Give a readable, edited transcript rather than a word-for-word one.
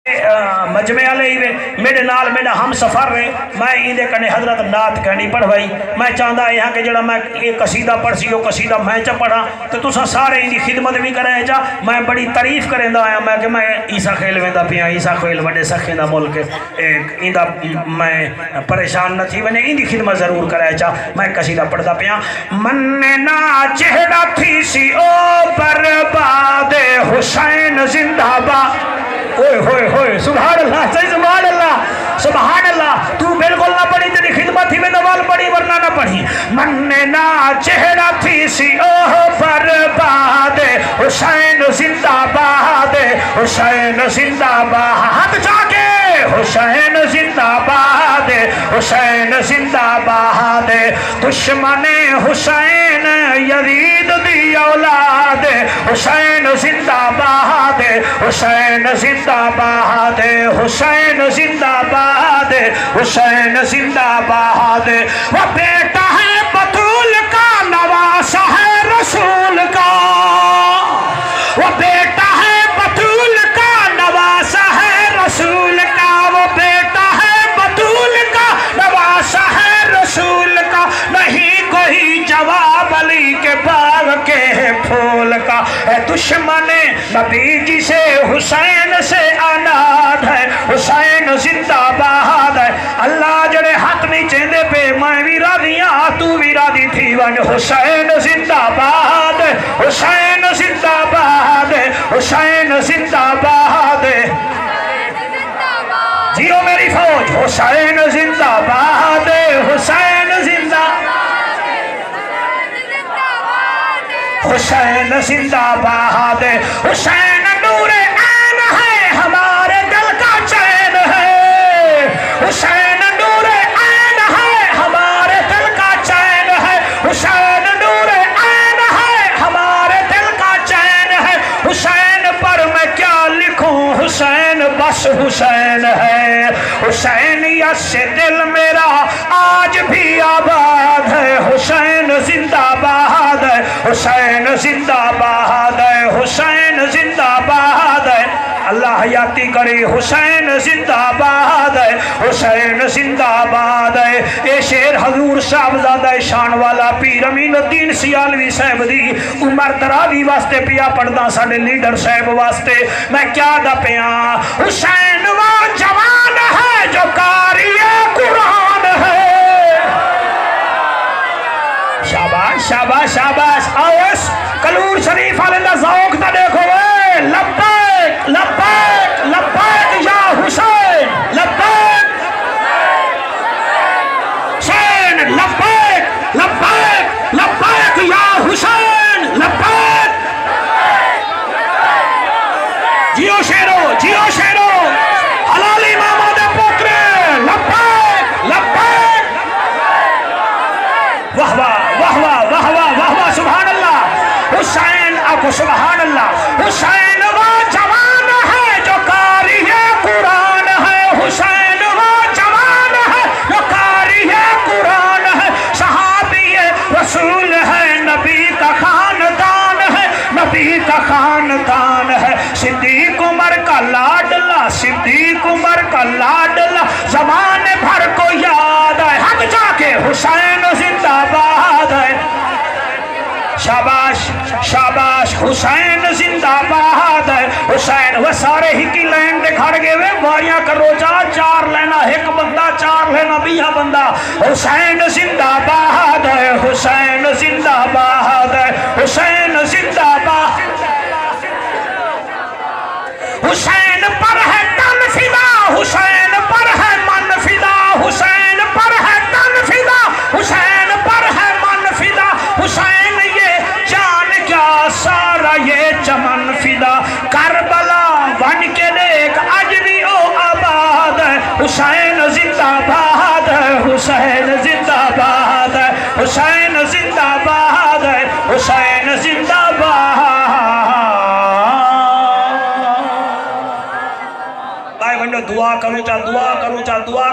मजमे वाले ही वे मेरे नाल मेरा हम सफ़र रहे मैं इंदे कने हजरत नात कहनी पढ़वाई। मैं चाहता यहाँ कि जरा मैं ये कसीदा पढ़ सी कसीदा मैं च पढ़ा तो तुसा सारे इनकी खिदमत भी करे चा। मैं बड़ी तारीफ करेंदा आया मैं कि मैं ईसा खेल वेंदा पिया ईसा खेल वड्डे सखे दा मुल्क इंदा मैं परेशान न थी वने इंदी खिदमत जरूर करे चा। मैं कसीदा पढ़दा पिया। मन्ने ना चेहरा थी सी ओ बर्बाद हुसैन जिंदाबाद। ओए होए होए सुभान अल्लाह सही सुभान अल्लाह सुभान अल्लाह। तू बिल्कुल ना पढ़ी तेरी खिदमत थी में दवाल पढ़ी वरना ना पढ़ी। मन्ने ना चेहरा थी सी ओह बर्बाद हुसैन जिंदाबाद हुसैन जिंदाबाद। हाथ जाके हुसैन जिंदाबाद हुसैन जिंदाबाद। दुश्मन हुसैन यजीद दी औलाद हुसैन जिंदाबाद हुसैन जिंदाबाद हुसैन जिंदाबाद हुसैन जिंदाबाद। वो बेटा है बतूल का नवासा है रसूल का। वो बेटा है बतूल का नवासा है रसूल का। वो बेटा है बतूल का नवासा है रसूल का। नहीं कोई जवाब अली के बाग के फूल का। दुश्मन नबी जी से हुसैन से अनाद है हुसैन जिंदाबाद है। अल्लाह जड़े हक नहीं चेंदे पे मैं भी राजी हाँ तू भी राजी थी वन। हुसैन जिंदाबाद हुसैन जिंदाबाद हुसैन जिंदाबाद। जियो मेरी फौज हुसैन जिंदाबाद हुसैन जिंदाबाद हुसैन जिंदाबाद। हुसैन नूरे ऐन है हमारे दिल का चैन है। हुसैन नूरे ऐन है हमारे दिल का चैन है। हुसैन नूरे ऐन है हमारे दिल का चैन है। हुसैन पर मैं क्या लिखूं हुसैन बस हुसैन है। हुसैन से दिल मेरा आज भी आबाद है हुसैन जिंदाबाद है हुसैन जिंदाबाद है हुसैन जिंदाबाद है। अल्लाह हयाती करे हुसैन जिंदाबाद है हुसैन जिंदाबाद है। ये शेर हजूर साहबजादा शान वाला पीर अमीनुद्दीन सियालवी साहब दी उमर दराजी वास्ते पिया पढ़दा साडे लीडर साहब वास्ते। मैं क्या दा पिया। हुसैन वो जवान है जो कारिए कुरान है। शाबाश शाबाश शाबाश। आओस कलूर शरीफ वाले दा ज़ौक़ ता देखो वे। लब्बैक लब्बैक लब्बैक या हुसैन लब्बैक हुसैन लब्बैक लब्बैक लब्बैक या हुसैन लब्बैक। जियो शेरो जियो शेरो हलाली मामा दे पुत्र लब्बैक लब्बैक। वाह वाह वाह वाह वाह वाह वाह वाह सुभान अल्लाह। हुसैन आपको सुभान अल्लाह। हुसैन वो जवान है जो कारी है कुरान है। हुसैन वो जवान है जो कारी है कुरान है। सहाबी रसूल है नबी का खानदान है नबी का खानदान है। सिद्दीक उमर का लाडला सिद्दीक उमर का लाडला जमाने भर को याद है। हक जाके हुसैन जिंदाबाद है। शाबाश शाबाश हुसैन जिंदाबाद है हुसैन। वह सारे ही की लाइन दे खड़ गए वे बारियां करो चार लेना एक बंदा चार लेना बिया बंदा। हुसैन जिंदाबाद है हुसैन जिंदाबाद है हुसैन जिंदाबाद। हुसैन पर है तन फिदा हुसैन पर है मन फिदा हुसैन पर है तन फिदा हुसैन पर है मन फिदा। हुसैन ये जान क्या सारा ये चमन फिदा। करबला बन के देख आज भी ओ आबाद है हुसैन जिंदाबाद है हुसैन जिंदाबाद है हुसैन जिंदाबाद है हुसैन जिंदाबाद। दुआ करो चाल दुआ करो चाल दुआ।